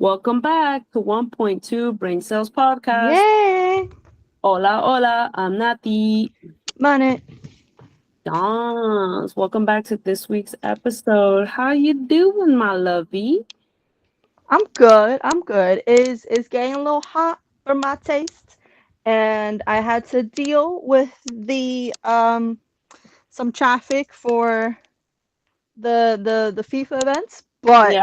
Welcome back to 1.2 Brain Cells Podcast. Yay! Hola, hola, I'm Nati. Money. Yes, welcome back to this week's episode. How you doing, my lovey? I'm good. I'm good. Is getting a little hot for my taste, and I had to deal with the some traffic for the FIFA events, but Yeah,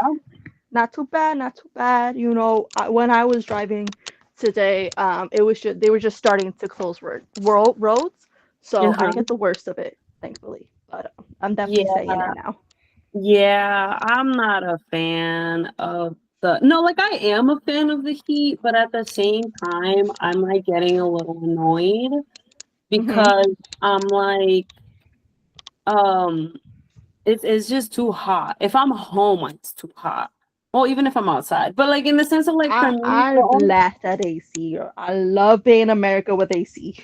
not too bad. Not too bad. When I was driving today, it was just they were just starting to close roads, so I uh-huh. didn't get the worst of it, thankfully. But I'm definitely staying Yeah, in now. yeah, I'm not a fan of no, like I am a fan of the heat, but at the same time, I'm like getting a little annoyed Mhm. because I'm like, um, it's just too hot. If I'm home, it's too hot. Well, even if I'm outside, but like in the sense of like for me, I blast at AC. I love being in America with AC.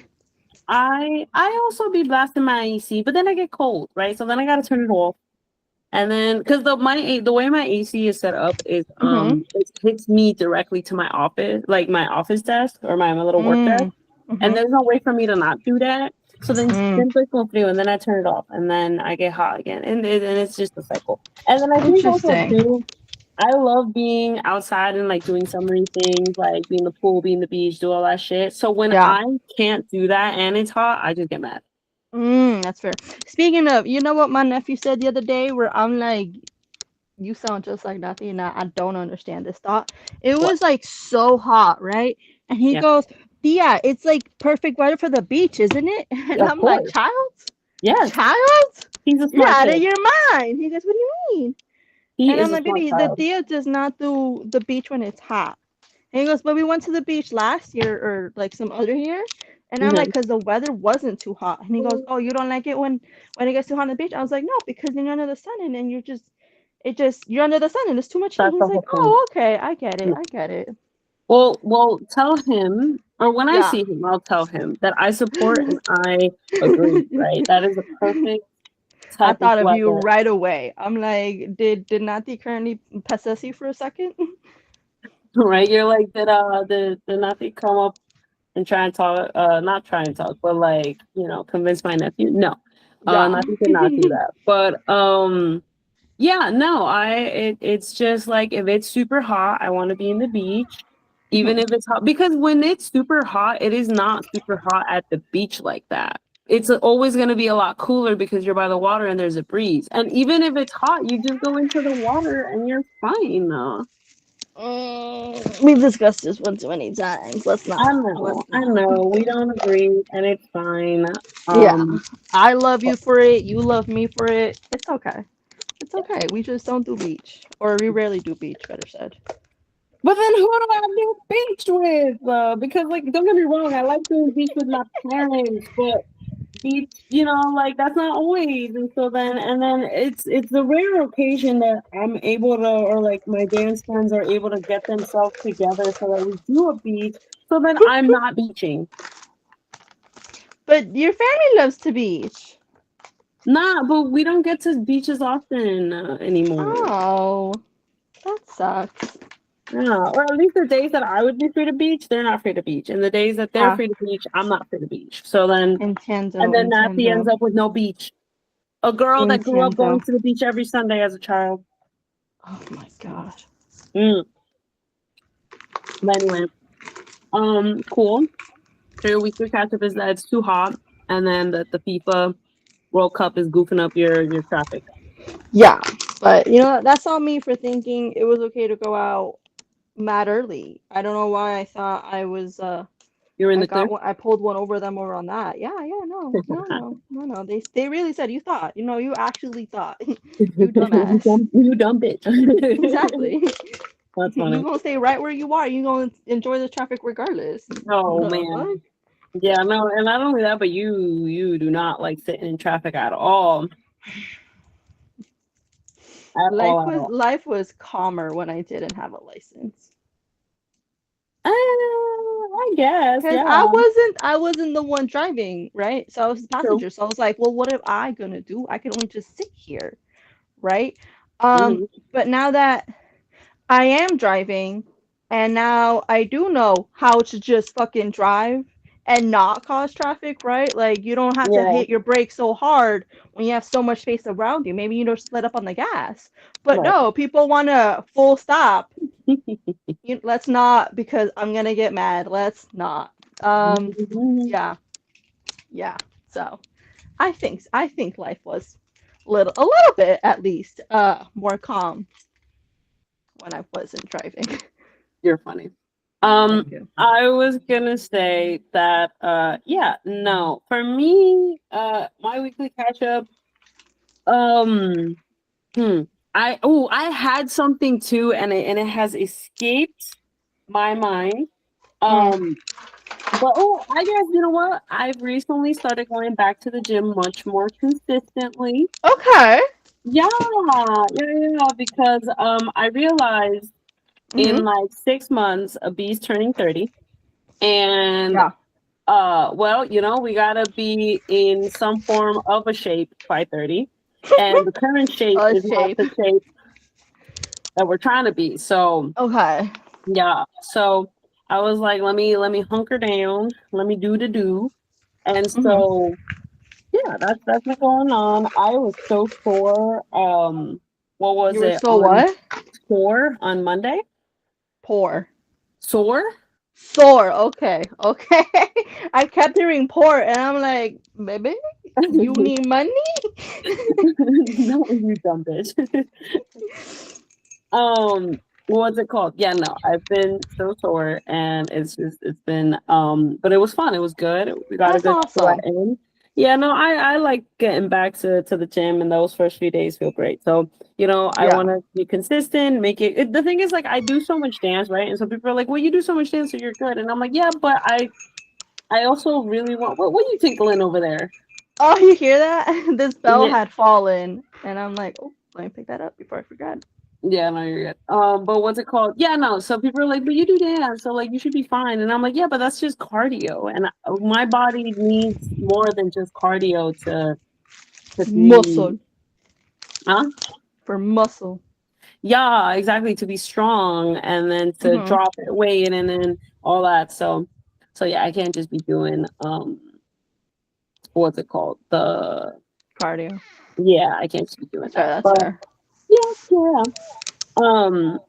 I also be blasting my AC, but then I get cold, right? So then I gotta turn it off, and then because the way my AC is set up is Mhm. it hits me directly to my office, like my office desk or my little work desk, Mm. and Mhm. there's no way for me to not do that. So then Mm. siempre con frío, and then I turn it off, and then I get hot again, and it's just a cycle. And then I think also Interesting. too, I love being outside and like doing summery things, like being in the pool, being the beach, do all that shit. So when Yeah. I can't do that and it's hot, I just get mad. That's fair. Speaking of, you know what my nephew said the other day, where I'm like, you sound just like nothing, and I don't understand this thought. It What? was like so hot, right? And he Yeah. goes, "Yeah, it's like perfect weather for the beach, isn't it?" And Yeah, of I'm like, course. "Child, Yes. child, He's a you're smart out of kid. your mind." He goes, "What do you mean?" He And is I'm a like, smart "Baby, the child. Dia does not do the beach when it's hot." And he goes, "But we went to the beach last year or like some other year." And I'm like, Mhm. "Cause the weather wasn't too hot." And he goes, "Oh, you don't like it when it gets too hot on the beach?" I was like, "No, because then you're under the sun and then you're under the sun and it's too much heat." That's the He's like, whole thing. "Oh, okay, I get it, Yeah. I get it." Well, tell him, or when I Yeah. see him, I'll tell him that I support and I agree, right? That is a perfect I type of thought of you weather, right away. I'm like, did Nati currently possess you for a second? right? You're like, did nothing come up and try and talk, not try and talk, but like, convince my nephew? No, Yeah. nothing did not do that. But yeah, no, it's just like if it's super hot, I want to be in the beach, even Mhm. if it's hot. Because when it's super hot, it is not super hot at the beach like that. It's always going to be a lot cooler because you're by the water and there's a breeze. And even if it's hot, you just go into the water and you're fine. We've discussed this one too many times. Let's I not. know, Let's I not. know, we don't agree, and it's fine. Yeah. Um, I love you but for it. You love me for it. It's okay. It's yeah. okay. We just don't do beach. Or we rarely do beach, better said. But then who do I do beach with? Because like, don't get me wrong, I like doing beach with my parents, but beach, like that's not always. And so then it's a rare occasion that I'm able to, or like my dance friends are able to get themselves together so that we do a beach. So then I'm not beaching. But your family loves to beach. Nah, but we don't get to beaches often anymore. Oh, that sucks. Yeah, or at least the days that I would be free to beach, they're not free to beach. And the days that they're Yeah. free to beach, I'm not free to beach. So then, and Nintendo, then Nazi ends Nintendo, up with no beach. A girl that grew up Nintendo. going to the beach every Sunday as a child. Oh my god. Mm. But anyway, cool. So your weekly catch up is that it's too hot, and then that the FIFA World Cup is goofing up your traffic. Yeah, but that's on me for thinking it was okay to go out mad early. I don't know why I thought You're in I the clear. got one. I pulled one over them over on that. Yeah, yeah, no, no, no, no, no. They really said you thought. You actually thought. You dumbass. You dumb bitch. Exactly. That's You funny. gonna stay right where you are. You gonna enjoy the traffic regardless. Oh The man. fuck? Yeah, no, and not only that, but you do not like sitting in traffic at all. At all, at all. Life was calmer when I didn't have a license. I guess, Cause yeah. I wasn't the one driving, right? So I was the True. passenger. So I was like, well, what am I gonna do? I can only just sit here, right? Um, Hmm. but now that I am driving, and now I do know how to just fucking drive and not cause traffic, right? Like you don't have to Yeah, hit your brakes so hard when you have so much space around you. Maybe you just let up on the gas. But right. no, people want to full stop. Let's not because I'm gonna get mad. Let's not. Um, Mhm. yeah, yeah. So I think life was a little bit at least more calm when I wasn't driving. You're funny. Thank you. I was gonna say that yeah, no. For me, my weekly catch up, um hmm, I had something too, and it has escaped my mind. Mm. Um but I guess you know what? I've recently started going back to the gym much more consistently. Okay. Yeah, yeah, because I realized in Mhm. like 6 months, a B's turning 30. And Yeah. well, we gotta be in some form of a shape by 30. And the current shape A is not shape. the shape that we're trying to be. So Okay. yeah. So I was like, let me hunker down, let me do the do. And Mhm. so yeah, that's been going on. I was so sore. What was You were it so on what? sore on Monday? Poor. Sore? Sore. Okay. Okay. I kept hearing poor, and I'm like, baby, you need money? No, you dumb bitch. What's it called? Yeah, no, I've been so sore and it's been but it was fun. It was good. We got a That's good sweat awesome. in. Yeah, no, I like getting back to the gym, and those first few days feel great. So, I Yeah. want to be consistent, make the thing is like I do so much dance, right? And so people are like, "Well, you do so much dance, so you're good." And I'm like, "Yeah, but I also really want what are you tinkling over there?" Oh, you hear that? This bell Yeah, had fallen, and I'm like, oh, let me pick that up before I forgot. yeah, no, you're good. But what's it called? Yeah, no. So people are like, but you do dance, so like you should be fine. And I'm like, yeah, but that's just cardio, and my body needs more than just cardio to be, Muscle huh? for muscle. Yeah, exactly. To be strong, and then to Mhm. drop it weight, and then all that. So yeah, I can't just be doing what's it called? Cardio. I can't just be doing That's fair. that. That's But fair. yeah, yeah.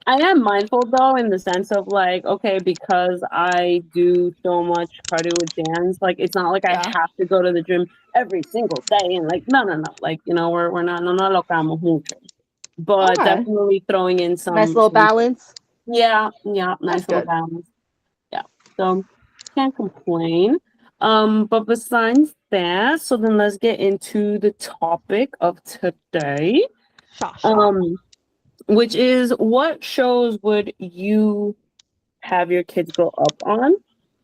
I am mindful though in the sense of like, okay, because I do so much cardio with dance, like it's not like I Yeah. have to go to the gym every single day and like no no no. Like, we're not no no locamos mucho. But Okay. definitely throwing in Nice some little some balance. yeah, yeah, That's nice little good. balance. Yeah. So can't complain. But besides that, so then let's get into the topic of today. Shasha. Um which is what shows would you have your kids grow up on?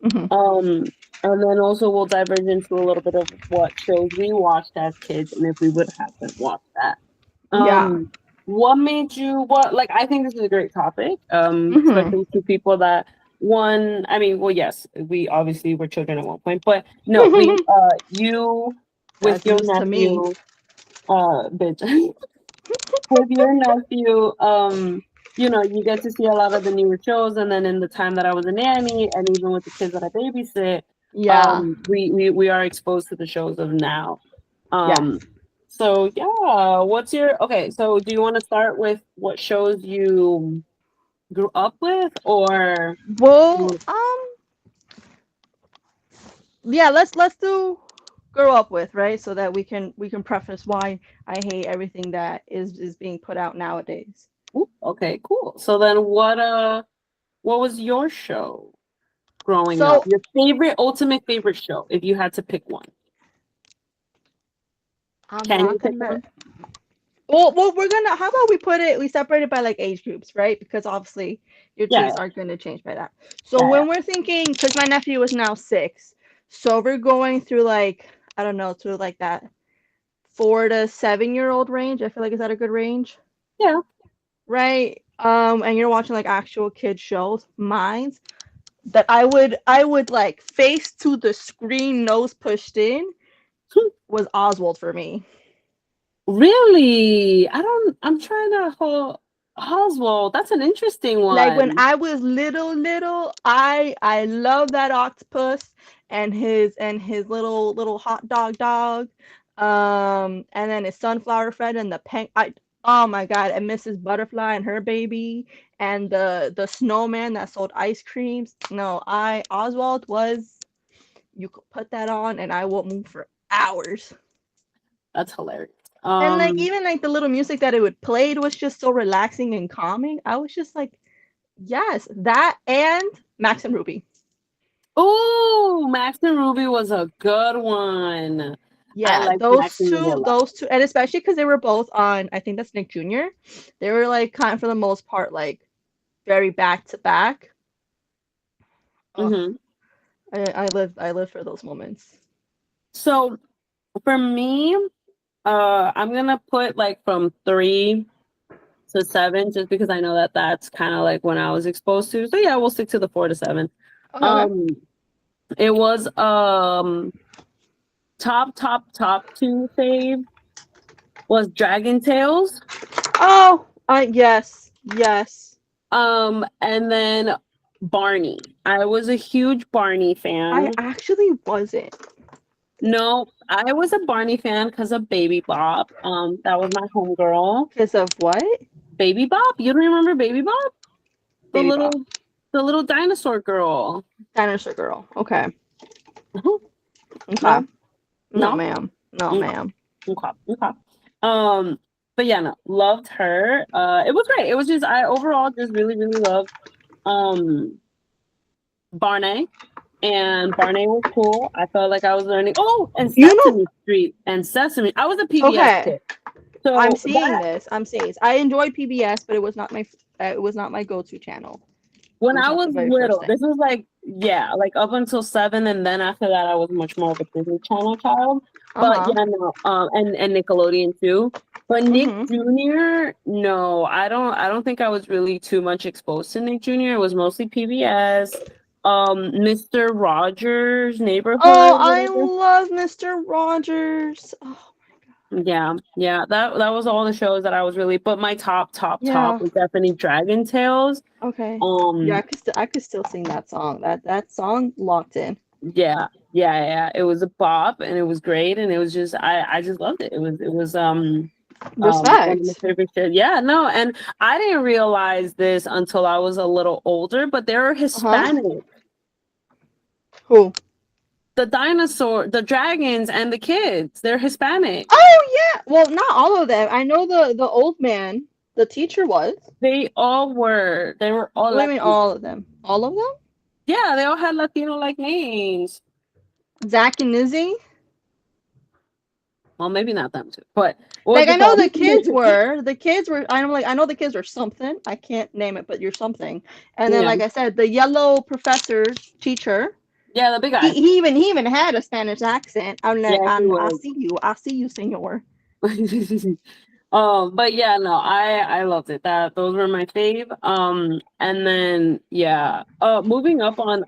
Mhm. And then also we'll diverge into a little bit of what shows we watched as kids and if we would have them watch that. Yeah. What made you what like I think this is a great topic, Mhm. especially to people that one, I mean, well, yes, we obviously were children at one point, but no, you with That's your news to me. nephew, bitch. With your nephew, you get to see a lot of the newer shows, and then in the time that I was a nanny, and even with the kids that I babysit, Yeah. we are exposed to the shows of now. Yes. Um, so yeah, what's your okay? So do you want to start with what shows you grew up with, or Well, yeah. Let's do grow up with, right, so that we can preface why I hate everything that is being put out nowadays. Ooh, okay, cool. So then, what was your show growing up? So Your favorite, ultimate favorite show, if you had to pick one. I'm Can not you pick gonna. one? Well, we're gonna. How about we put it? We separate it by like age groups, right? Because obviously your Yeah, tastes aren't gonna change by that. So yeah, yeah. when we're thinking, because my nephew is now 6, so we're going through like I don't know, through like that 4 to 7 year old range. I feel like is that a good range, Yeah. right? And you're watching like actual kid shows. Mine's that I would like face to the screen, nose pushed in, was Oswald for me. Really? I'm trying to hold. Oswald, that's an interesting Like when one. I was little, I love that octopus and his little hot dog. And then his sunflower friend and the I oh my god, and Mrs. Butterfly and her baby and the snowman that sold ice creams. No, I Oswald was you could put that on and I will move for hours. That's hilarious. And like even like the little music that it would play, it was just so relaxing and calming. I was just like, yes, that and Max and Ruby. Oh, Max and Ruby was a good one. I Yeah, like Max and Ruby a lot. those two, and especially because they were both on, I think that's Nick Jr. They were like kind of for the most part like very back to back. Oh, Hmm. I live for those moments. So for me, I'm gonna put like from 3 to 7, just because I know that that's kind of like when I was exposed to. So yeah, we'll stick to the 4 to 7. Okay, okay. Um, it was top two fave was Dragon Tales. Oh, yes, yes. And then Barney. I was a huge Barney I fan. actually wasn't. No, I was a Barney fan because of Baby Bop. That was my homegirl. Because of what? Baby Bop? You don't remember Baby Bop? The Baby Bop. little the little dinosaur girl. Dinosaur Girl. Okay. Okay. No, No, no. ma'am. No, Okay, ma'am. okay, okay. But yeah, no, loved her. It was great. It was just I overall just really, really loved um Barney. And Barney was cool. I felt like I was learning. Oh, and You know, Sesame Street and Sesame. I was a PBS okay. kid, so I'm seeing that this. I'm seeing this. I enjoy PBS, but it was not my go-to channel. It when was I not was the very first little, thing. this was like yeah, like up until 7, and then after that, I was much more of a Disney Channel child. But Uh-huh. yeah, no, and Nickelodeon too. But Nick Mhm. Jr., no, I don't think I was really too much exposed to Nick Jr. It was mostly PBS, Mr. Rogers' Oh, Neighborhood, I whatever. love Mr. Rogers. Oh, Yeah, yeah, that was all the shows that I was really. But my top yeah. was definitely Dragon Tales. Okay. Yeah, Um, I could still sing that song. That song locked in. yeah. It was a bop, and it was great, and it was just I just loved it. It was one of my Respect. favorite shows. Yeah, no, and I didn't realize this until I was a little older, but they're Uh-huh. Hispanic. Who? The dragons, and the kids, they're Hispanic. Oh yeah. Well, not all of them. I know the old man, the teacher was. They all were. They were all What do you mean Latino. all of them? All of them? Yeah, they all had Latino like names. Zach and Izzy? Well, maybe not them too, but what's Like I it know called? the kids were I know the kids are something. I can't name it, but you're something. And then Yeah, like I said, the yellow professor teacher, yeah, the big guy. he even had a Spanish accent. I'm like, Yeah, he was. I see you, senor. But yeah, no, I loved it. Those were my fave. And then yeah, moving up on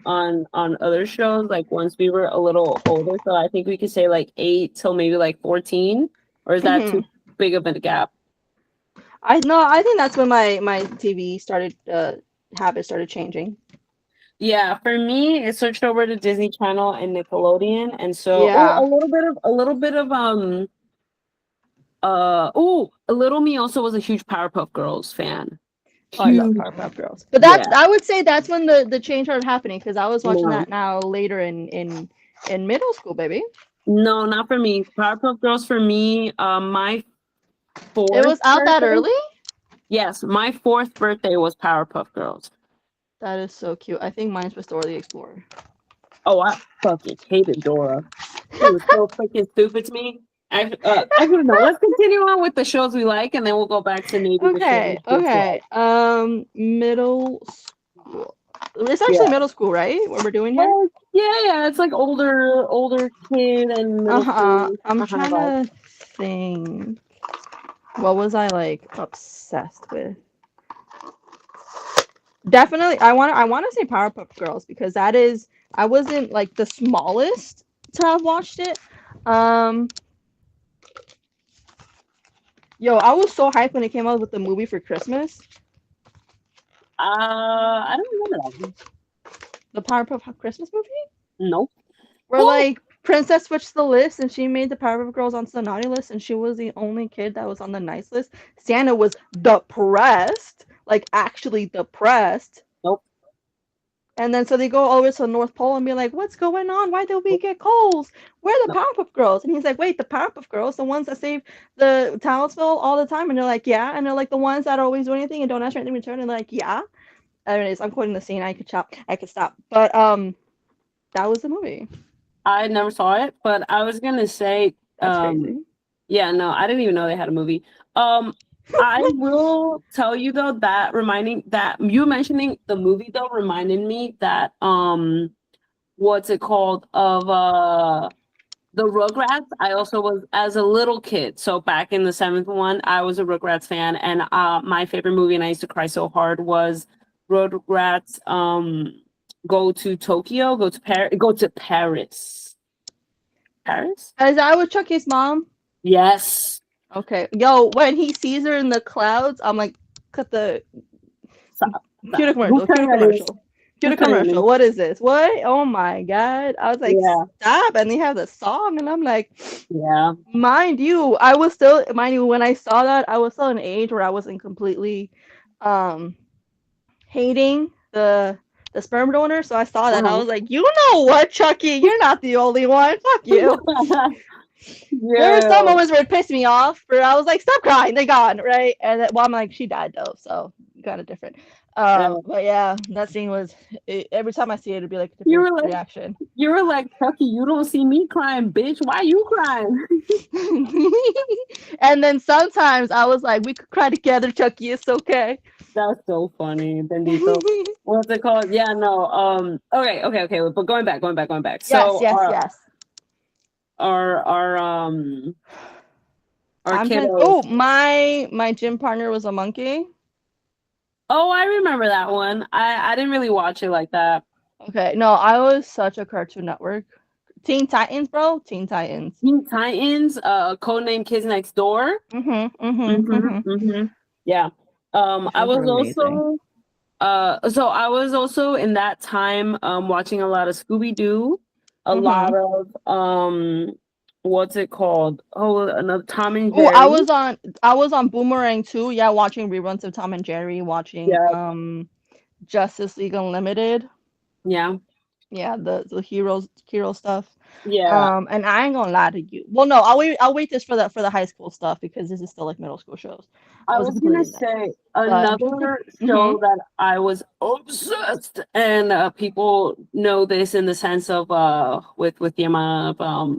other shows, like once we were a little older, so I think we could say like 8 till maybe like 14, or is that Hmm. too big of a gap? I think that's when my TV started habits started changing. Yeah, for me, it switched over to Disney Channel and Nickelodeon, and so Yeah. a little bit of a little me also was a huge Powerpuff Girls fan. Oh, I love Huge, Powerpuff Girls. But yeah. that's I would say that's when the change started happening because I was watching No, that now later in middle school, baby. no, not for me. Powerpuff Girls for me. My It fourth was out that birthday. early? Yes, my fourth birthday was Powerpuff Girls. That is so cute. I think mine's was Dora the Explorer. Oh, I fucking hated Dora. It was so freaking stupid to me. Actually, no. Let's continue on with the shows we like, and then we'll go back to maybe the shows Okay, we okay. dislike. Middle school. It's actually Yeah. middle school, right? What we're doing here? Well, yeah. It's like older kid and middle Uh-huh. school I'm kind of trying vibe. to think. What was I like obsessed with? Definitely, I want to say Powerpuff Girls because that is I wasn't like the smallest to have watched it. Um, Yo, I was so hyped when it came out with the movie for Christmas. I don't remember that one. The Powerpuff Christmas movie? Nope. Where Oh, like Princess switched the list and she made the Powerpuff Girls onto the naughty list and she was the only kid that was on the nice list. Santa was depressed, like actually depressed. nope. And then so they go over to the North Pole and be like, "What's going on? Why did we Nope. get coals? Where are the No. Powerpuff Girls?" And he's like, "Wait, the Powerpuff Girls, the ones that save the Townsville all the time?" And they're like, "Yeah." And they're like, "The ones that always do anything and don't ask for anything in return?" And they're like, "Yeah." Anyways, I'm quoting the scene. I could stop. But that was the movie. I never saw it, but I was gonna say, That's crazy. yeah, no, I didn't even know they had a movie. I will tell you though that reminding that you mentioning the movie though reminded me that what's it called of the Rugrats. I also was as a little kid. So back in the seventh one, I was a Rugrats fan, and my favorite movie, and I used to cry so hard was Rugrats. Go to Tokyo, go to Paris, go to Paris. Paris? Is that with Chucky's mom? Yes. Okay. Yo, when he sees her in the clouds, I'm like, cut the Stop, cue the stop. Whose commercial. Cue turn the that is? commercial. Cue the Whose turn that commercial. is? What is this? What? Oh my god. I was like, Yeah, stop. And they have the song, and I'm like, yeah. mind you, I was still, mind you, when I saw that, I was still an age where I wasn't completely um hating the sperm donor. So I saw that. I Uh-huh. was like, you know what, Chucky? You're not the only one. Fuck you. There were some Yeah. moments where it pissed me off, but I was like, stop crying, they're gone, right? And then, well, I'm like, she died though, so kind of different. Yeah. But yeah, that scene was every time I see it, it'd be like a You different were like, reaction. you were like, Chucky, you don't see me crying, bitch. Why you crying? And then sometimes I was like, we could cry together, Chucky. It's okay. That's so funny, Bendito. What's it called? Yeah, no. Okay. But going back. Yes, So yes, yes. our our I'm trying. kiddos. Oh, my gym partner was a monkey. Oh, I remember that one. I didn't really watch it like that. Okay, no, I was such a Cartoon Network. Teen Titans, bro. Teen Titans. Teen Titans, Codename Kids Next Door. Mm-hmm. Yeah. I Shows was were amazing. also so I was also in that time watching a lot of Scooby Doo, a lot Mm-hmm. of what's it called? Oh, another Tom and Oh, Jerry. I was on Boomerang too. Yeah, watching reruns of Tom and Jerry, watching Yeah, Justice League Unlimited. yeah, Yeah, the hero stuff. yeah. And I ain't gonna lie to you. Well, no, I'll wait this for the high school stuff because this is still like middle school shows. I I was was gonna completely say but I'm trying to think. another Mm-hmm. show that I was obsessed, and people know this in the sense of with the amount of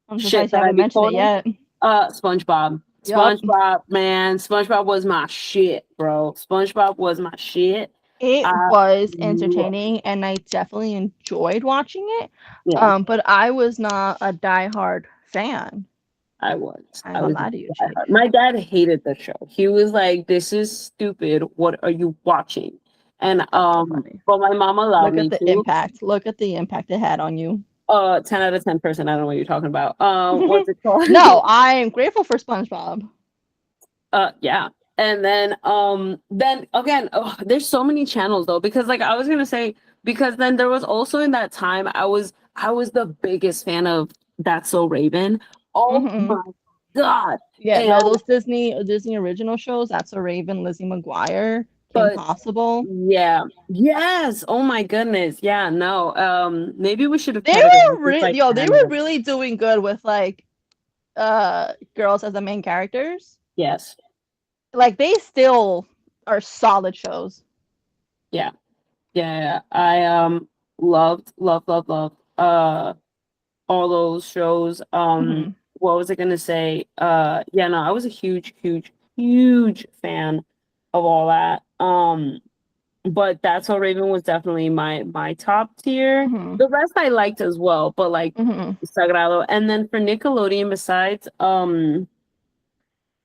I'm shit surprised you that I haven't be mentioned it quoting. yet. SpongeBob. Yup. SpongeBob, man, SpongeBob was my shit, bro. SpongeBob was my shit. It I was lo- entertaining and I definitely enjoyed watching it. yeah, But I was not a diehard fan. I was. I ain't I gonna was. lie to you, Chick. My dad hated the show. He was like, "This is stupid. What are you watching?" And That's so funny. but my mom allowed Look at me the to. impact. Look at the impact it had on you. 10 out of 10 person. I don't know what you're talking about. What's it called? No, I am grateful for SpongeBob. Yeah. And then again, there's so many channels though, because like I was gonna say, because then there was also in that time I was the biggest fan of That's So Raven. Oh Hmm. my god. Yeah, And no, those Disney original shows. That's a Raven, Lizzie McGuire, Kim but Possible. yeah, yes. Oh my goodness. Yeah, no. Maybe we should have They categorized were this like they were channel. really doing good with like girls as the main characters. Yes. Like they still are solid shows. Yeah. Yeah. I loved all those shows. Hmm. What was I gonna say? Yeah, no, I was a huge fan of all that. But That's So Raven was definitely my top tier. Hmm. The rest I liked as well, but like Hmm. Sagrado. And then for Nickelodeon, besides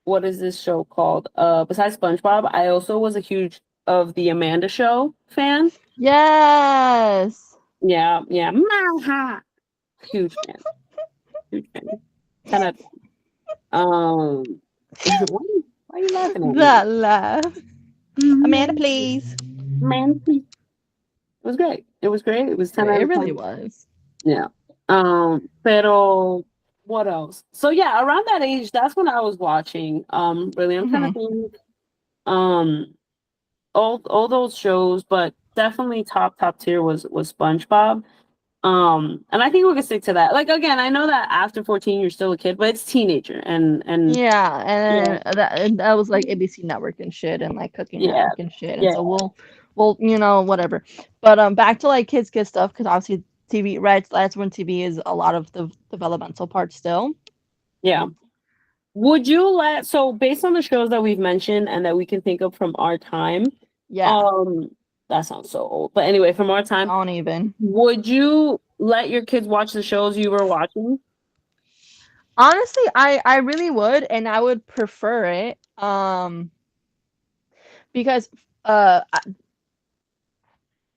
what is this show called? Besides SpongeBob, I also was a huge of the Amanda Show fan. Yes. Yeah, yeah. Maha. Huge fan. Huge fan. 10 out of 10. Why are you laughing at me? That laugh. Amanda, please. Man, it was great. It was great. It was 10 out It of really 10. was. Yeah. Pero what else? So yeah, around that age, that's when I was watching. Really, I'm trying to Hmm. think. Um, all those shows, but definitely top tier was SpongeBob. And I think we can stick to that. Like again, I know that after 14 you're still a kid, but it's teenager and Yeah, yeah, and that was like ABC Network and shit, and like Cooking yeah, Network and shit, and yeah, so we'll whatever. But back to like kids stuff because obviously TV, right? That's when TV is a lot of the developmental part still. yeah. Would you let so based on the shows that we've mentioned and that we can think of from our time, Yeah, um, that sounds so old. But anyway, from our time, don't even. would you let your kids watch the shows you were watching? Honestly, I really would, and I would prefer it. Because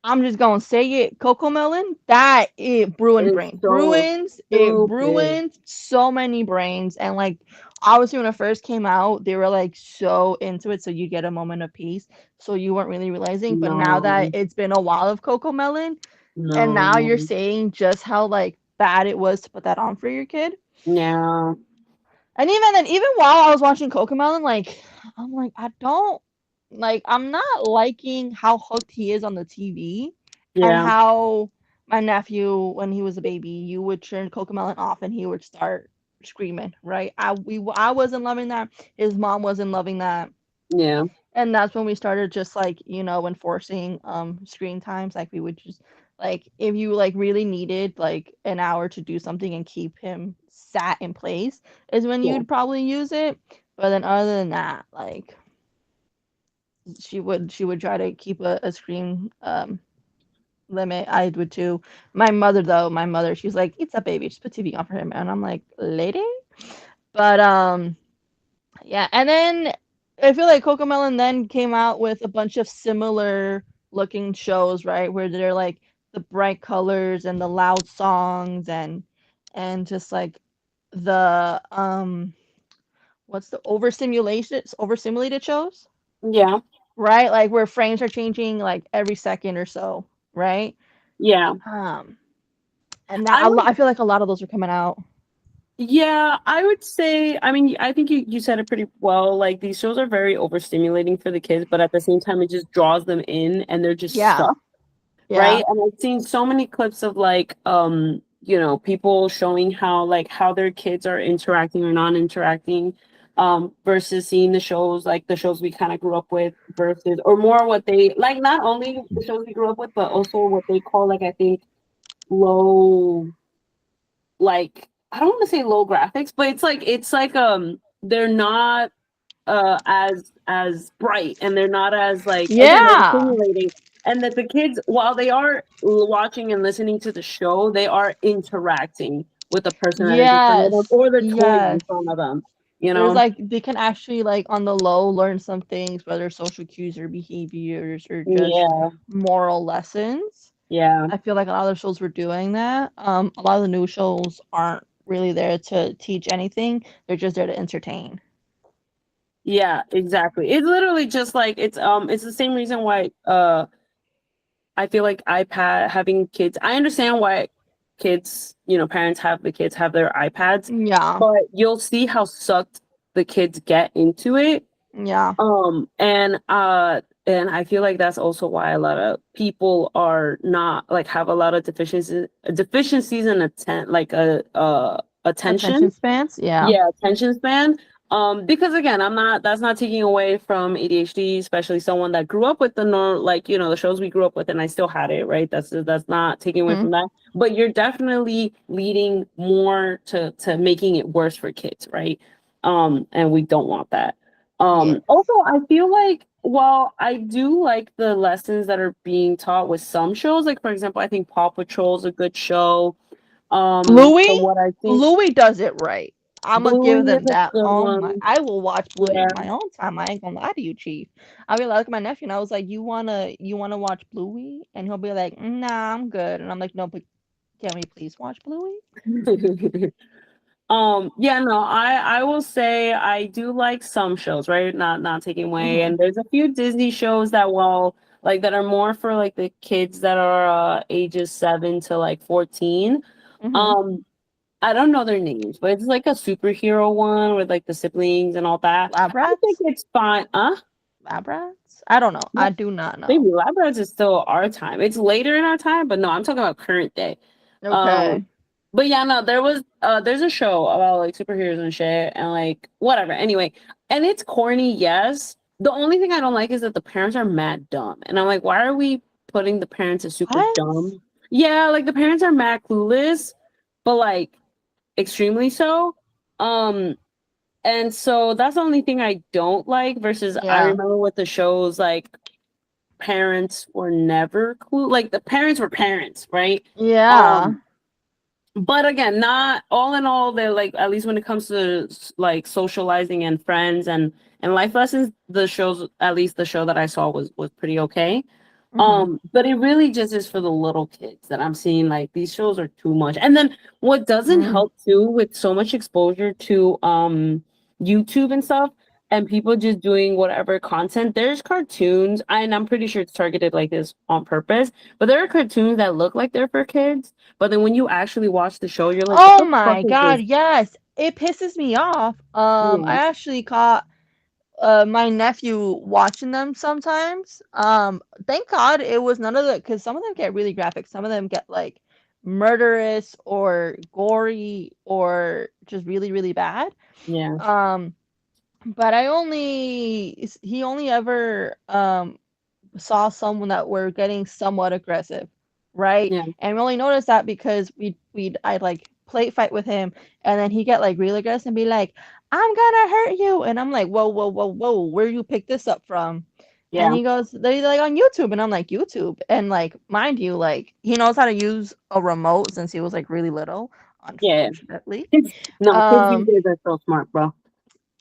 I'm just gonna say it, Coco Melon, that it It's so it stupid. ruins so many brains. And like obviously when it first came out, they were like so into it, so you get a moment of peace. So you weren't really realizing. But now that No, it's been a while of Coco Melon, and now you're no. saying just how like bad it was to put that on for your kid. Yeah, And even then, even while I was watching Coco Melon, like I'm like, I don't like I'm not liking how hooked he is on the TV and yeah, how my nephew, when he was a baby, you would turn Coco Melon off and he would start screaming, right? I wasn't loving that. His mom wasn't loving that. yeah, And that's when we started just like, enforcing screen times. Like we would just like if you like really needed like an hour to do something and keep him sat in place is when yeah, you'd probably use it. But then other than that, like she would try to keep a screen limit. I would too. My mother, she's like, it's a baby, just put TV on for him. And I'm like, lady? But yeah, and then I feel like Cocomelon then came out with a bunch of similar looking shows, right? Where they're like the bright colors and the loud songs and just like the what's the overstimulated shows, yeah, right? Like where frames are changing like every second or so, right? yeah. Um and that I would, I feel like a lot of those are coming out. yeah, I would say, I mean, I think you said it pretty well. Like these shows are very overstimulating for the kids, but at the same time, it just draws them in and they're just Yeah. stuck, Yeah. right? And I've seen so many clips of like, people showing how their kids are interacting or non-interacting, versus seeing the shows like the shows we kind of grew up with versus or more what they like, not only the shows we grew up with, but also what they call like I think low, like I don't want to say low graphics, but it's like they're not as bright and they're not as like again Yeah. overstimulating, and that the kids while they are watching and listening to the show they are interacting with the person that is in front of them Yes. or the toys Yes. in front of them, you There's know. like they can actually like on the low learn some things, whether social cues or behaviors or just Yeah, moral lessons. yeah, I feel like a lot of the shows were doing that. A lot of the new shows aren't really there to teach anything. They're just there to entertain. yeah, exactly. It's literally just like it's the same reason why I feel like iPad having kids, I understand why kids, parents have the kids have their iPads, Yeah. but you'll see how sucked the kids get into it. Yeah. And I feel like that's also why a lot of people are not like have a lot of deficiencies in attention. Attention spans. Yeah. Yeah, attention span. Because again, that's not taking away from ADHD, especially someone that grew up with the norm, like, the shows we grew up with, and I still had it, right? That's not taking away Hmm. from that. But you're definitely leading more to making it worse for kids, right? And we don't want that. Yeah. Also, I feel like while I do like the lessons that are being taught with some shows, like for example, I think Paw Patrol is a good show. From Louis, what I think, Louis does it right. I'm gonna give Bluey is them a that. good Oh my! one. I will watch Bluey Yeah. on my own time. I ain't gonna lie to you, Chief. I'll be like my nephew, and I was like, "You wanna watch Bluey?" And he'll be like, "Nah, I'm good." And I'm like, "No, but can we please watch Bluey?" Yeah, no, I will say I do like some shows, right? Not taking away. Mm-hmm. And there's a few Disney shows that like that are more for like the kids that are ages 7 to like 14. Mm-hmm. Um, I don't know their names, but it's like a superhero one with like the siblings and all that. Lab I think rats? it's fine. Lab rats? I don't know. No, I do not know. maybe Lab Rats is still our time. It's later in our time, but no, I'm talking about current day. Okay. Um, but yeah, no, there's a show about like superheroes and shit and like whatever. Anyway, and it's corny, yes. The only thing I don't like is that the parents are mad dumb. And I'm like, why are we putting the parents as super What? dumb? Yeah, like the parents are mad clueless, but like extremely so. Um, and so that's the only thing I don't like versus I Yeah. remember with the shows like parents were never clue like the parents were parents, right? Yeah. Um but again, not all in all, they're like at least when it comes to like socializing and friends and life lessons, the shows at least the show that I saw was pretty okay. Mm-hmm. But it really just is for the little kids that I'm seeing like these shows are too much. And then what doesn't Mm. help too with so much exposure to YouTube and stuff and people just doing whatever content, there's cartoons, and I'm pretty sure it's targeted like this on purpose, but there are cartoons that look like they're for kids, but then when you actually watch the show, you're like, what Oh the fuck my is God, this? yes. It pisses me off. I Yeah, actually caught my nephew watching them sometimes. Thank God it was none of the because some of them get really graphic. Some of them get like murderous or gory or just really, really bad. yeah, Um, but he only ever saw someone that were getting somewhat aggressive, right? yeah, And we only noticed that because I'd like play fight with him, and then he get like real aggressive and be like, "I'm gonna hurt you," and I'm like, "Whoa, whoa, whoa, whoa, where you pick this up from?" And yeah, he goes, "They like on YouTube," and I'm like, "YouTube?" And like, mind you, like he knows how to use a remote since he was like really little, yeah. unfortunately. Kids, no, kids these Um, days are so smart, bro.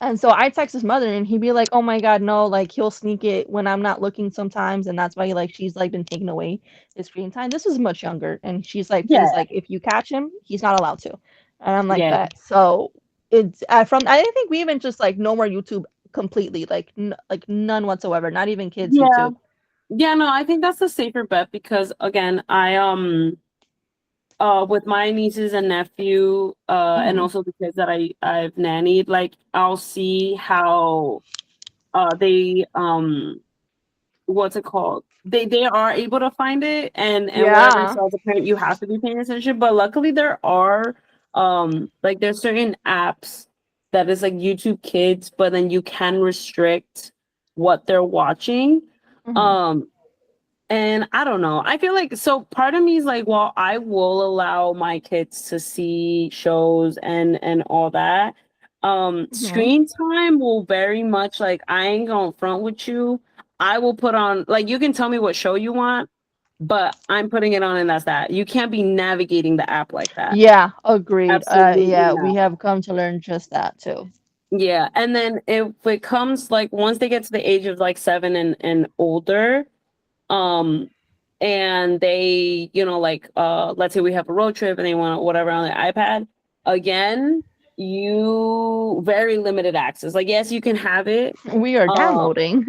and so I text his mother and he'd be like, "Oh my God, no, like he'll sneak it when I'm not looking sometimes." And that's why like she's like been taking away his screen time. This is much younger. And she's like, Yeah, "Please, like if you catch him, he's not allowed to." And I'm like, yeah, "Bet." So it's from I think we even just like no more YouTube completely, like like none whatsoever, not even kids yeah. YouTube. Yeah, no, I think that's the safer bet because again, I with my nieces and nephew, and Hmm. also the kids that I've nannied, like I'll see how they what's it called? They are able to find it and whatever. Yeah. So as a parent, you have to be paying attention. But luckily, there are like there's certain apps that is like YouTube Kids, but then you can restrict what they're watching. Hmm. Um, and I don't know. I feel like so part of me is like, well, I will allow my kids to see shows and all that. Hmm. Screen time will very much like I ain't gonna front with you. I will put on like you can tell me what show you want, but I'm putting it on and that's that. You can't be navigating the app like that. Yeah, agreed. Absolutely Yeah, we not. have come to learn just that too. Yeah. And then if it comes like once they get to the age of like 7 and older, um and they like let's say we have a road trip and they want whatever on the iPad, again, you very limited access. Like yes, you can have it. We are uh downloading.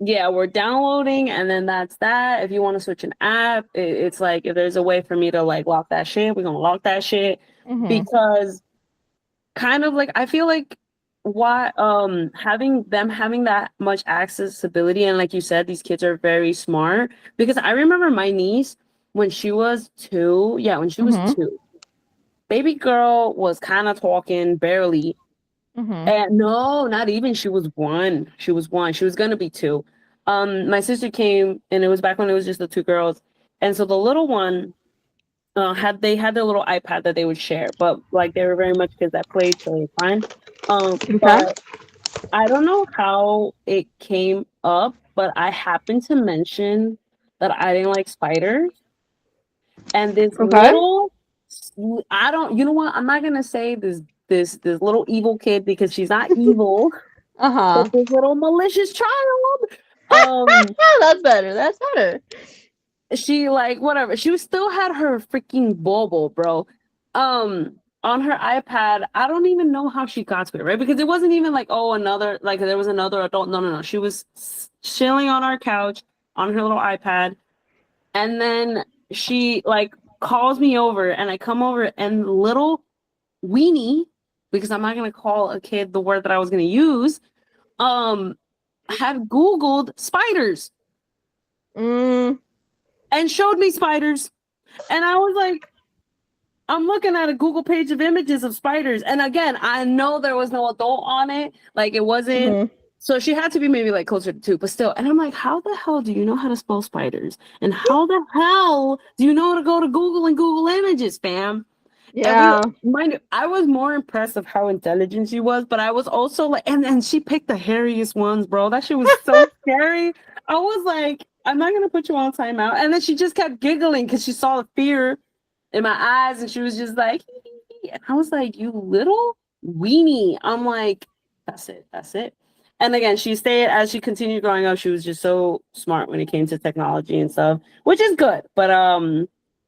yeah, we're downloading and then that's that. If you want to switch an app, it's like if there's a way for me to like lock that shit, we're gonna lock that shit. Hmm. Because kind of like I feel like why having that much accessibility and like you said, these kids are very smart because I remember my niece when she was 2, yeah, when she was Hmm. 2, baby girl was kind of talking barely. Hmm. And no, not even, she was 1. She was 1. She was gonna be 2. My sister came and it was back when it was just the 2 girls. And so the little one had their little iPad that they would share, but like they were very much kids that played, so it's fine. Okay. But I don't know how it came up, but I happened to mention that I didn't like spiders, and this Okay. little, I don't, you know what? I'm not gonna say this little evil kid because she's not evil, but Uh-huh. this little malicious child, um, That's better. That's better. she like whatever. She still had her freaking bauble, bro. Um, on her iPad. I don't even know how she got to it, right? Because it wasn't even like, oh, another, like there was another adult. No, no, no. She was chilling on our couch on her little iPad. And then she like calls me over and I come over and little weenie, because I'm not gonna call a kid the word that I was gonna use, had Googled spiders Mm. and showed me spiders. And I was like, I'm looking at a Google page of images of spiders. And again, I know there was no adult on it. Like it wasn't. Mhm. So she had to be maybe like closer to 2, but still. And I'm like, how the hell do you know how to spell spiders? And how the hell do you know how to go to Google and Google images, fam? Yeah. And mind you, I was more impressed of how intelligent she was, but I was also like, and she picked the hairiest ones, bro. That shit was so scary. I was like, I'm not gonna put you on timeout. And then she just kept giggling because she saw the fear in my eyes, and she was just like, and I was like, you little weenie. I'm like, that's it, that's it. And again, she stayed as she continued growing up. She was just so smart when it came to technology and stuff, which is good. But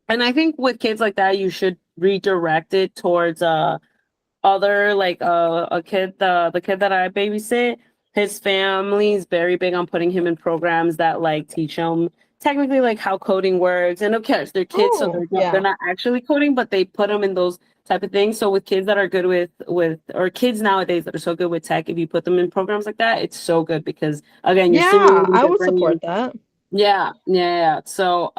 and I think with kids like that, you should redirect it towards other like a kid, the kid that I babysit. His family is very big on putting him in programs that like teach him technically like how coding works. And of course, they're kids, so Oh, they're yeah. not actually coding, but they put them in those type of things. So with kids that are good with or kids nowadays that are so good with tech, if you put them in programs like that, it's so good because again, you're Yeah, stimulating I their would support brain. that. Yeah, yeah, yeah. So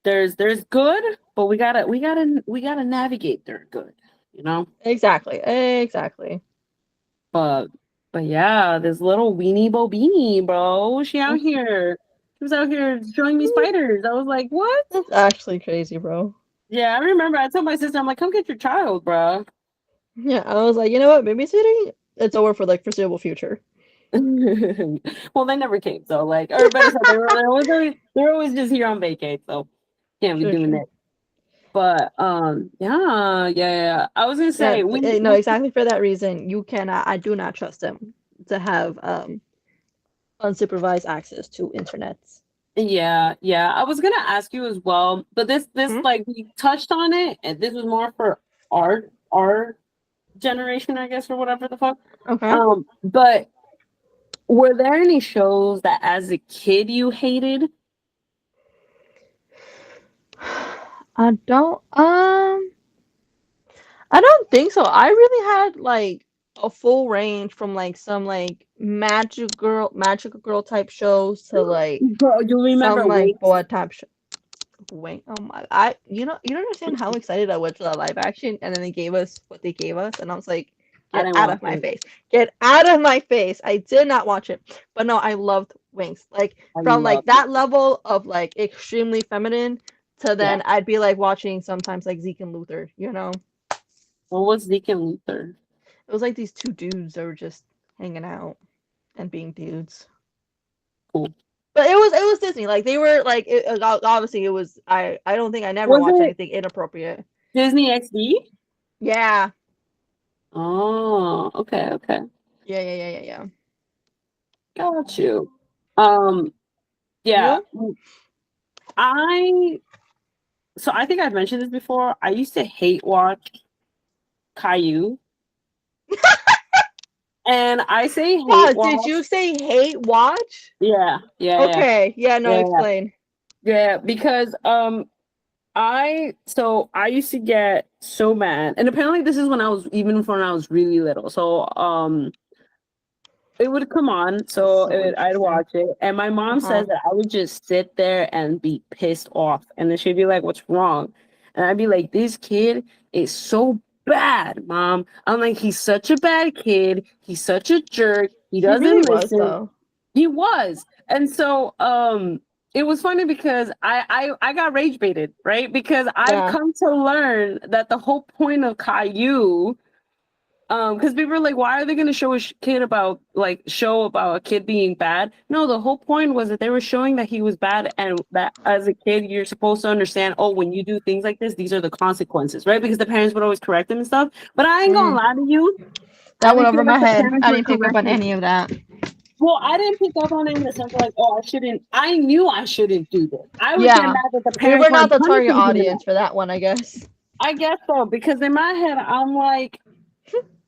there's good, but we gotta navigate their good, you know. Exactly. Exactly. But but yeah, this little weenie bobini, bro. She out here. She was out here showing me spiders. I was like, what? That's actually crazy, bro. Yeah, I remember. I told my sister, I'm like, come get your child, bro. Yeah, I was like, you know what, babysitting, it's over for like foreseeable future. Well, they never came, so like, or better said, they were always just here on vacay, so can't be Sure, doing sure. that. But yeah, yeah, yeah. I was gonna Yeah, say no, exactly for that reason, you cannot, I do not trust them to have unsupervised access to internet. yeah, yeah. I was gonna ask you as well, but this Hmm? like we touched on it, and this was more for our generation, I guess, or whatever the fuck. Okay. But were there any shows that as a kid you hated? I don't I don't think so. I really had like a full range from like some like magical girl type shows to like Bro, you some remember like Winx? boy type Wait, oh my, I you don't understand how excited I was for that live action, and then they gave us what they gave us, and I was like, I get didn't out watch of my it. face, get out of my face. I did not watch it, but no, I loved Wings. Like I from like love it. that level of like extremely feminine to Yeah. then I'd be like watching sometimes like Zeke and Luther. You know, What was Zeke and Luther? it was like these two dudes that were just hanging out and being dudes. Cool. But it was Disney. Like they were like obviously it was I don't think I never Was watched it anything inappropriate. Disney XD? Yeah. Oh, okay, okay. Yeah. Got you. Um, yeah. You? I so I think I've mentioned this before. I used to hate watch Caillou. And I say hate Pause. Did watch. you say hate watch? Yeah, yeah, yeah, Okay. Yeah, no, yeah, yeah. explain. Yeah, because I used to get so mad. And apparently this is when I was even when I was really little. So it would come on, That's so so I'd interesting. watch it, and my mom Uh-huh. says that I would just sit there and be pissed off, and then she'd be like, "What's wrong?" And I'd be like, "This kid is so bad, mom." I'm like, "He's such a bad kid. He's such a jerk. He He really doesn't was listen." though. He was, and so it was funny because I got rage baited, right? Because I've Yeah. come to learn that the whole point of Caillou, because people are like, why are they going to show a kid about like show about a kid being bad? No, the whole point was that they were showing that he was bad, and that as a kid you're supposed to understand, oh, when you do things like this, these are the consequences, right? Because the parents would always correct them and stuff. But I ain't gonna Mm. lie to you, I That went didn't over feel my like the head. parents I were didn't pick up on correcting. any of that. Well, I didn't pick up on it in the sense of like, oh, I shouldn't. I knew I shouldn't do this. I would get Yeah. mad that the We parents were not weren't the target punishing him enough. audience for that one, I guess. I guess so, because in my head I'm like,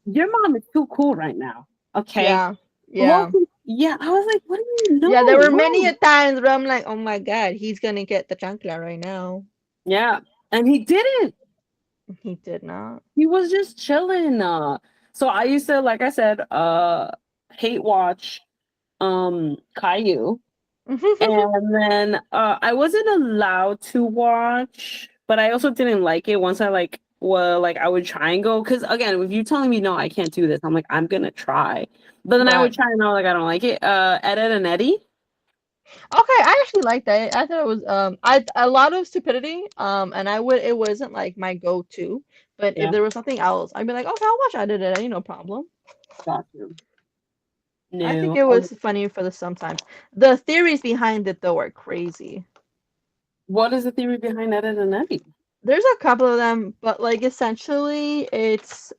your mom is too cool right now. Okay. Yeah, yeah, Loki, yeah, I was like, what do you yeah. There know? were many What? a times where I'm like, oh my god, he's gonna get the chancla right now. Yeah. And he didn't. He did not. He was just chilling. So I used to, like I said, hate watch Caillou. And then I wasn't allowed to watch, but I also didn't like it once I like well like I would try and go because again, if you're telling me no, I can't do this, I'm like, I'm gonna try. But then I would Right. try and I was like, I don't like it. Ed, Ed and Eddie. Okay, I actually like that. I thought it was I a lot of stupidity and I would it wasn't like my go-to, but if Yeah, there was something else, I'd be like, okay, I'll watch I did it, no problem. got you. I think No. it was funny for the sometimes. The theories behind it though are crazy. What is the theory behind Ed, Ed and Eddie? There's a couple of them, but like essentially it's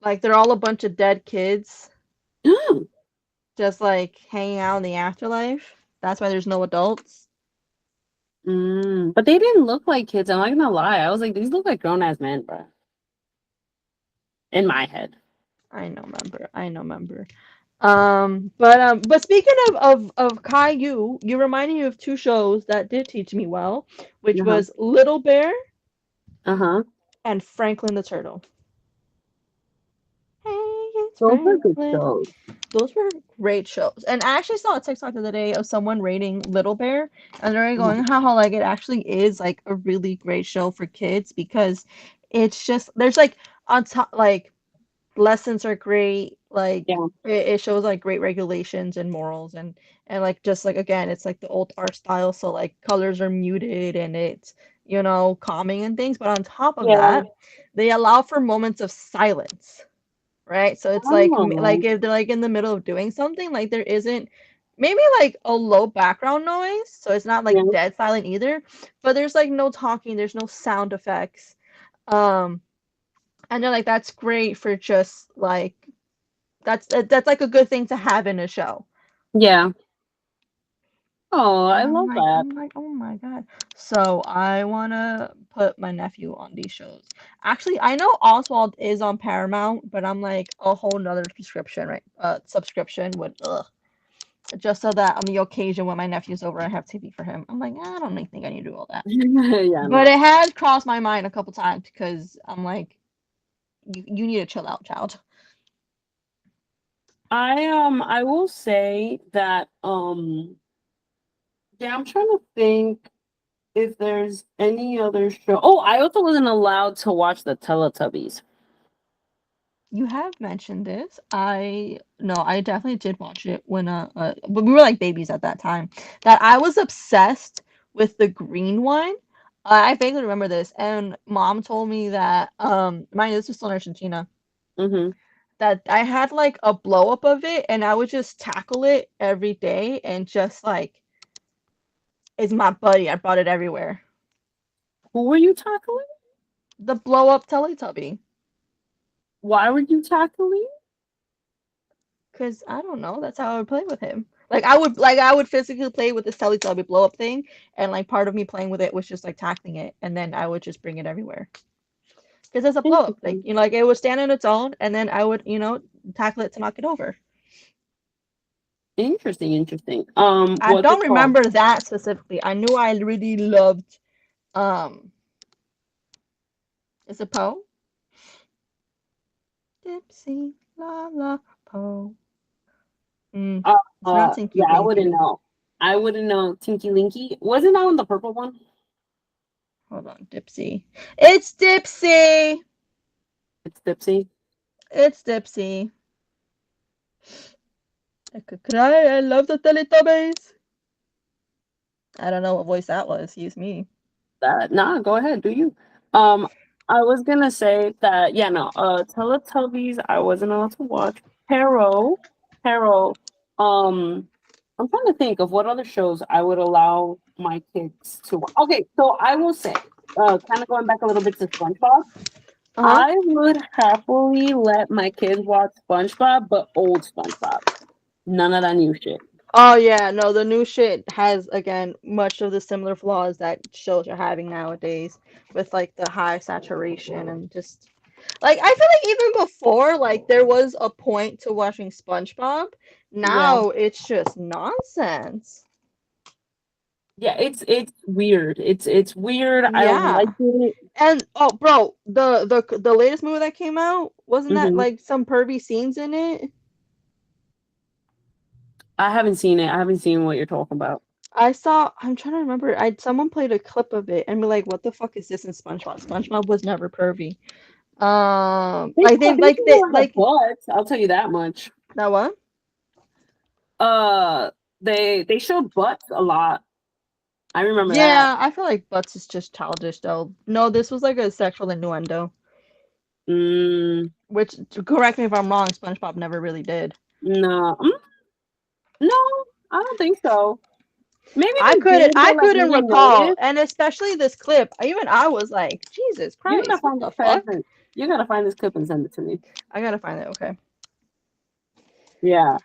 like they're all a bunch of dead kids just like hanging out in the afterlife. That's why there's no adults. But they didn't look like kids. I'm not gonna lie. I was like, these look like grown ass men, bro. In my head. I know, member. I know, member. But speaking of Caillou, you reminded me of two shows that did teach me well, which Uh huh. was Little Bear Uh huh. and Franklin the Turtle. Hey, it's Those are good Franklin. shows. Those were great shows. And I actually saw a TikTok the other day of someone rating Little Bear, and they're Uh-huh. going how like it actually is like a really great show for kids because it's just there's like on top like lessons are great. Like Yeah. it shows like great regulations and morals and like just like again, it's like the old art style, so like colors are muted and it's calming and things. But on top of Yeah. that, they allow for moments of silence, right? So it's like Oh. like if they're like in the middle of doing something, like there isn't maybe like a low background noise, so it's not like Yeah. dead silent either, but there's like no talking, there's no sound effects. Um, and they're like that's great for just like that's like a good thing to have in a show. Yeah. Oh, I And love that. oh my God. So I wanna put my nephew on these shows. Actually, I know Oswald is on Paramount, but I'm like a whole nother subscription, right? Subscription with just so that on the occasion when my nephew's over, I have TV for him. I'm like, I don't really think I need to do all that. Yeah, But no. it has crossed my mind a couple times because I'm like, you need to chill out, child. I will say that yeah, I'm trying to think if there's any other show. Oh, I also wasn't allowed to watch the Teletubbies. You have mentioned this. I no, I definitely did watch it when we were like babies at that time. That I was obsessed with the green one. I vaguely remember this, and mom told me that this was still in Argentina. Mm-hmm. That I had like a blow up of it, and I would just tackle it every day, and just like it's my buddy. I brought it everywhere. Who were you tackling? The blow up Teletubby. Why were you tackling? Cause I don't know. That's how I would play with him. Like I would physically play with this Teletubby blow up thing, and like part of me playing with it was just like tackling it, and then I would just bring it everywhere. Cause it's a blow up, like Interesting. like it would stand on its own, and then I would tackle it to knock it over. Interesting, interesting. I What's it don't called? remember that specifically. I knew I really loved is it Poe? Dipsy la la Poe. It's not Tinky Yeah, I wouldn't Winky. know. I wouldn't know Tinky Winky. Wasn't that one the purple one? Hold on, Dipsy. It's Dipsy. It's Dipsy. It's Dipsy. I could cry. I love the Teletubbies. I don't know what voice that was. Excuse me. That nah, go ahead, do you? Um, I was gonna say that yeah, no, Teletubbies I wasn't allowed to watch. Harrow. Um, I'm trying to think of what other shows I would allow my kids to watch. Okay, so I will say, kind of going back a little bit to SpongeBob, Uh huh. I would happily let my kids watch SpongeBob, but old SpongeBob. None of that new shit. Oh yeah, no, the new shit has again much of the similar flaws that shows are having nowadays with like the high saturation and just like I feel like even before like there was a point to watching SpongeBob. Yeah. Now it's just nonsense. Yeah, it's weird. It's weird. I don't like Yeah. it. And oh bro, the latest movie that came out, wasn't that Hmm. like some pervy scenes in it? I haven't seen it. I haven't seen what you're talking about. I'm trying to remember. Someone played a clip of it and be like, what the fuck is this in SpongeBob? SpongeBob was never pervy. Like They show a lot of like butts. I'll tell you that much. that what? Uh, they showed butts a lot. I remember that. Yeah, I feel like Butts is just childish though. No, this was like a sexual innuendo, Mm, which correct me if I'm wrong, SpongeBob never really did. no, no, I don't think so. Maybe they did, I but like we couldn't didn't recall, notice. and especially this clip. Even I was like, Jesus You Christ, gotta what find the this fuck? present. You gotta find this clip and send it to me. I gotta find it. Okay. Yeah.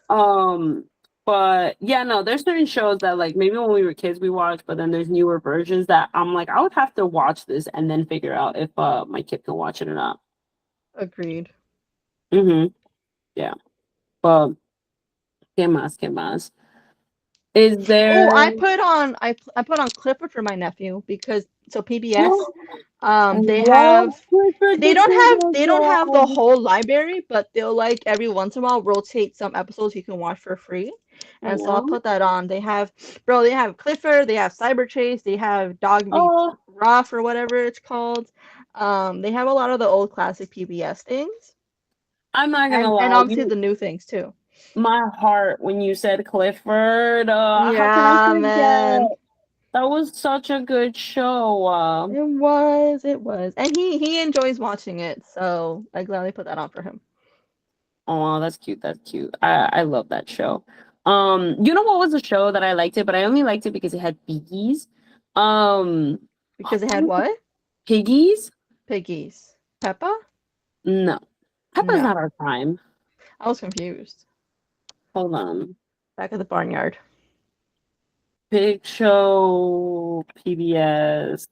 Um, but yeah, no, there's certain shows that like maybe when we were kids we watched, but then there's newer versions that I'm like, I would have to watch this and then figure out if my kid can watch it or not. Agreed. Mm-hmm. Yeah. But ¿qué más? ¿Qué más? Is Oh, there I put on Clifford for my nephew because so PBS I they love have Clifford the Big they don't have the Dog. whole library, but they'll like every once in a while rotate some episodes you can watch for free. And so I'll Yeah. put that on. They have Clifford, they have Cyber Chase, they have Dog Meets Oh, Rough or whatever it's called. They have a lot of the old classic PBS things I'm not gonna and lie. obviously the new things too. My heart when you said Clifford. How can I Yeah, man. forget? That was such a good show. It was. And he enjoys watching it, so I gladly put that on for him. Oh, that's cute. That's cute. I love that show. You know what was a show that I liked it, but I only liked it because it had piggies. Um, Because it what had was it? what? Piggies? Piggies. Peppa? No, Peppa's No. not our time. I was confused. Hold on. Back at the barnyard. Pig Show, PBS.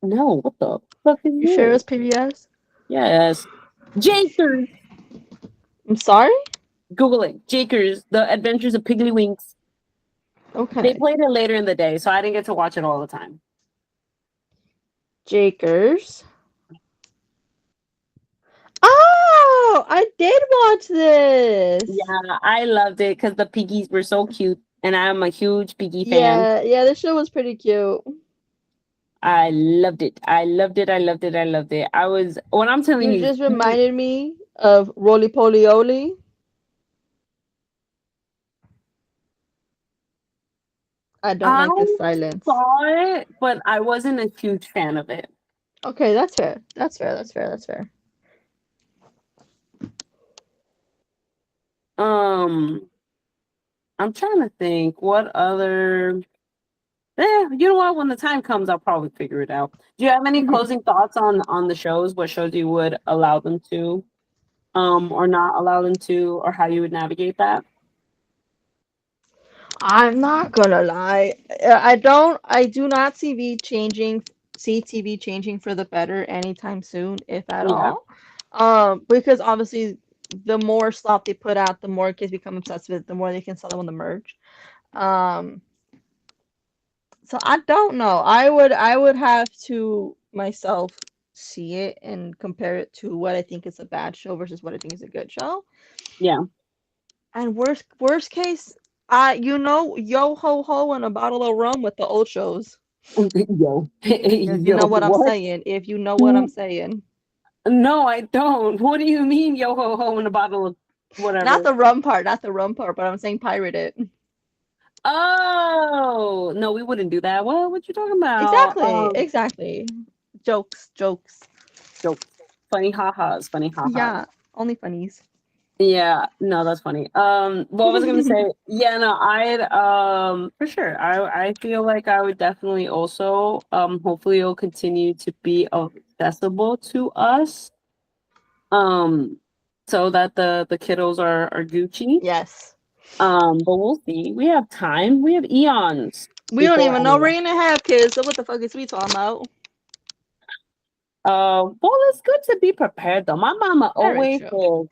No, what the fuck is You sure it this? was PBS? Yes, Jakers. I'm sorry? Google it. Jakers, The Adventures of Piggly Winks. They Okay. played it later in the day, so I didn't get to watch it all the time. Jakers. Oh, I did watch this. Yeah, I loved it because the piggies were so cute, and I'm a huge piggy fan. Yeah, this show was pretty cute. I loved it. I loved it. I loved it. I loved it. I was when I'm telling You you, just reminded me of Roly Poly Oly. I don't I like this silence. saw it, but I wasn't a huge fan of it. Okay, that's fair. That's fair. That's fair. That's fair. Um, I'm trying to think what other. Yeah, you know what? When the time comes, I'll probably figure it out. Do you have any closing thoughts on the shows? What shows you would allow them to, or not allow them to, or how you would navigate that? I'm not gonna lie. I do not see TV changing for the better anytime soon, if at Yeah. all. Because obviously the more slop they put out, the more kids become obsessed with it, the more they can sell them on the merch. Um, so I don't know. I would have to myself see it and compare it to what I think is a bad show versus what I think is a good show. Yeah. And worst case, yo ho ho and a bottle of rum with the old shows. Yo, If you yo, know what I'm what? saying. If you know what I'm saying. No, I don't. What do you mean, yo ho ho, in a bottle of Not whatever? the rum part, not the rum part, but I'm saying pirate it. Oh no, we wouldn't do that. What you talking about? Exactly. Jokes. Jokes, funny ha-has, funny ha-has. Yeah, only funnies. Yeah, no, that's funny. What was I gonna say? Yeah, no, I'd for sure. I feel like I would definitely also hopefully it'll continue to be accessible to us. Um so that the kiddos are Gucci. Yes. But we'll see. We have time. We have eons We don't before even know any of we're gonna have kids, so what the fuck is we talking about? that. Well, it's good to be prepared though. Very true.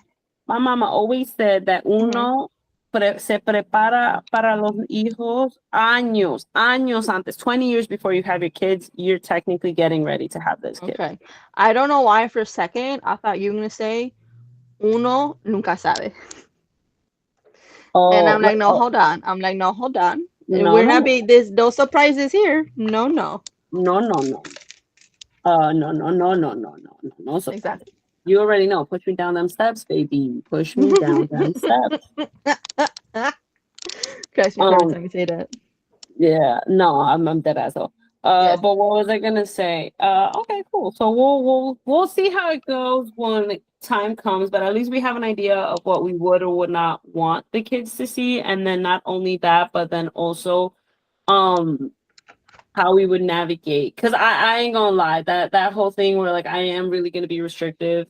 My mama always said that Mhm. se prepara para los hijos años antes, 20 years before you have your kids, you're technically getting ready to have this kid. Okay. I don't know why for a second I thought you were gonna say uno nunca sabe. And Oh, I'm like, no, hold on. I'm like, no, hold on. no, We're no, not no, being this no surprises here. No, no. no, no, no. No, no, no, no, no, no, no, no surprise. Exactly. You already know. Push me down them steps, baby. Push me down them steps. Cracks me up every Um, time you say that. yeah, no, I'm dead ass. Yes. But what was I gonna say? Okay, cool. So we'll see how it goes when the time comes. But at least we have an idea of what we would or would not want the kids to see, and then not only that, but then also, um, how we would navigate. Because I ain't gonna lie, that whole thing where like I am really gonna be restrictive,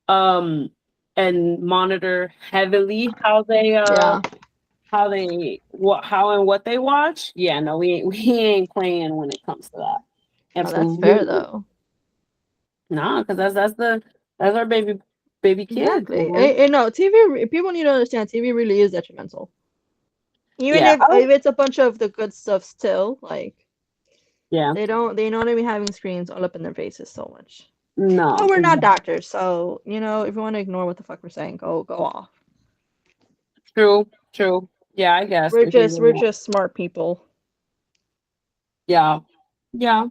um, and monitor heavily Yeah. how and what they watch. Yeah, no, we ain't playing when it comes to that. Oh, that's fair Absolutely. though. No, because that's our baby kids, Exactly. man. No, TV. People need to understand TV really is detrimental. Even Yeah. if it's a bunch of the good stuff still, like Yeah. they don't be having screens all up in their faces so much. But No. we're not Exactly. doctors, so if you want to ignore what the fuck we're saying, go off. True. True. Yeah, I guess We're because just we're just smart people. yeah. Yeah.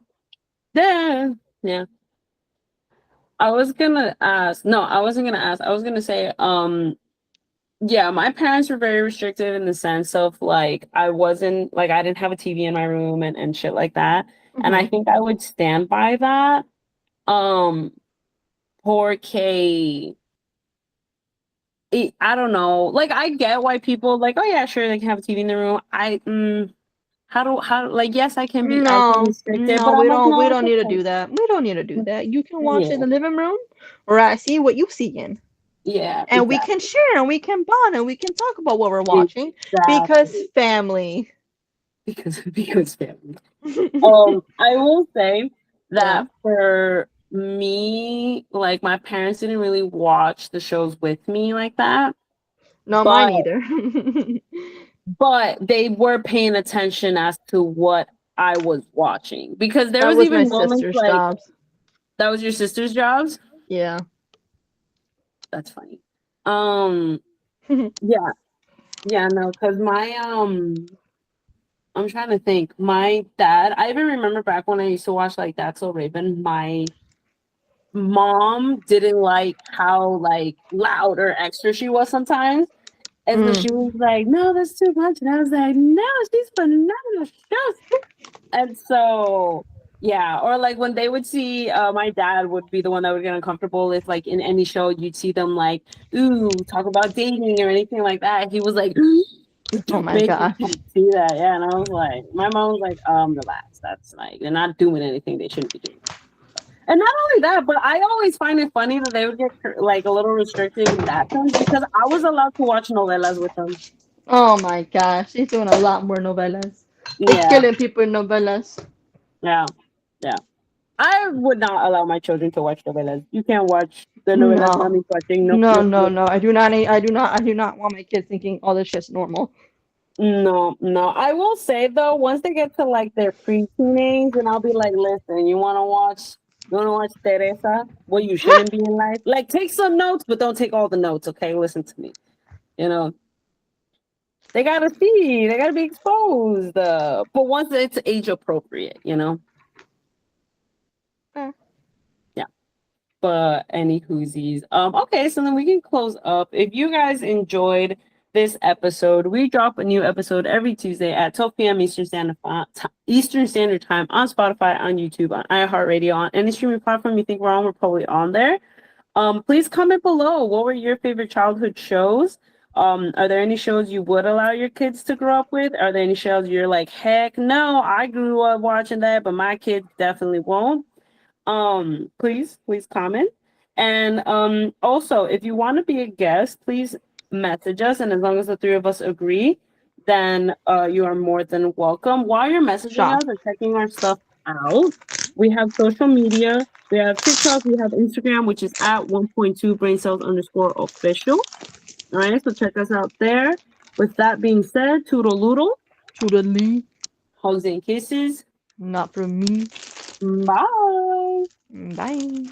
Yeah. Yeah. I was gonna ask. No, I wasn't gonna ask. I was gonna say, yeah, my parents were very restrictive in the sense of like I didn't have a TV in my room and shit like that. And I Hmm. think I would stand by that. Um 4K, I don't know. Like I get why people like, oh yeah, sure they can have a TV in the room. How like yes, I can No, restrict it, no, but I'm like, we no, it's don't need to okay. do that. We don't need to do that. You can watch it in Yeah, the living room, or I see what you see in. yeah, And we can share and we can bond and we can talk about what we're watching because exactly. family. Because family. I will say Yeah. that for me, like my parents didn't really watch the shows with me like that, No, mine but either. they were paying attention as to what I was watching because there That was was my even moments sister's like jobs. that was your sister's jobs. Yeah. That's funny. Um, yeah, yeah, no, because I'm trying to think. My dad, I even remember back when I used to watch like That's So Raven. My mom didn't like how like loud or extra she was sometimes. And so Mm. she was like, no, that's too much. And I was like, no, she's phenomenal. Just and so yeah, or like when they would see my dad would be the one that would get uncomfortable if like in any show you'd see them like, ooh, talk about dating or anything like that. He was like, Oh don't my make me gosh. can't see that. Yeah. And I was like, my mom was like, relax. That's like they're not doing anything they shouldn't be doing. And not only that, but I always find it funny that they would get like a little restrictive in that sense because I was allowed to watch novelas with them. Oh my gosh. He's doing a lot more novelas. He's Yeah, killing people in novelas. yeah, yeah. I would not allow my children to watch novelas. You can't watch the novelas No. mommy's watching. Nope, No, nope, no, nope. no. I do not want my kids thinking all this shit's normal. No, no. I will say though, once they get to like their pre-teenage, and I'll be like, listen, you wanna watch Teresa? What you shouldn't be in life? Like take some notes, but don't take all the notes, okay? Listen to me. You know, they gotta be exposed. But once it's age appropriate, Eh. yeah. But any whoosies. Okay, so then we can close up. If you guys enjoyed this episode, we drop a new episode every Tuesday at 12 p.m. Eastern Standard Time on Spotify, on YouTube, on iHeartRadio, on any streaming platform you think we're on. We're probably on there. Please comment below. What were your favorite childhood shows? Are there any shows you would allow your kids to grow up with? Are there any shows you're like, heck no, I grew up watching that, but my kids definitely won't? Please comment. And also, if you want to be a guest, please message us. And as long as the three of us agree, then you are more than welcome. While you're messaging Sure. us or checking our stuff out, we have social media. We have TikTok. We have Instagram, which is at 1.2 braincells_official. All right, so check us out there. With that being said, toodle-oodle, Toodaloo. hugs and kisses. Not from me. Bye. Bye.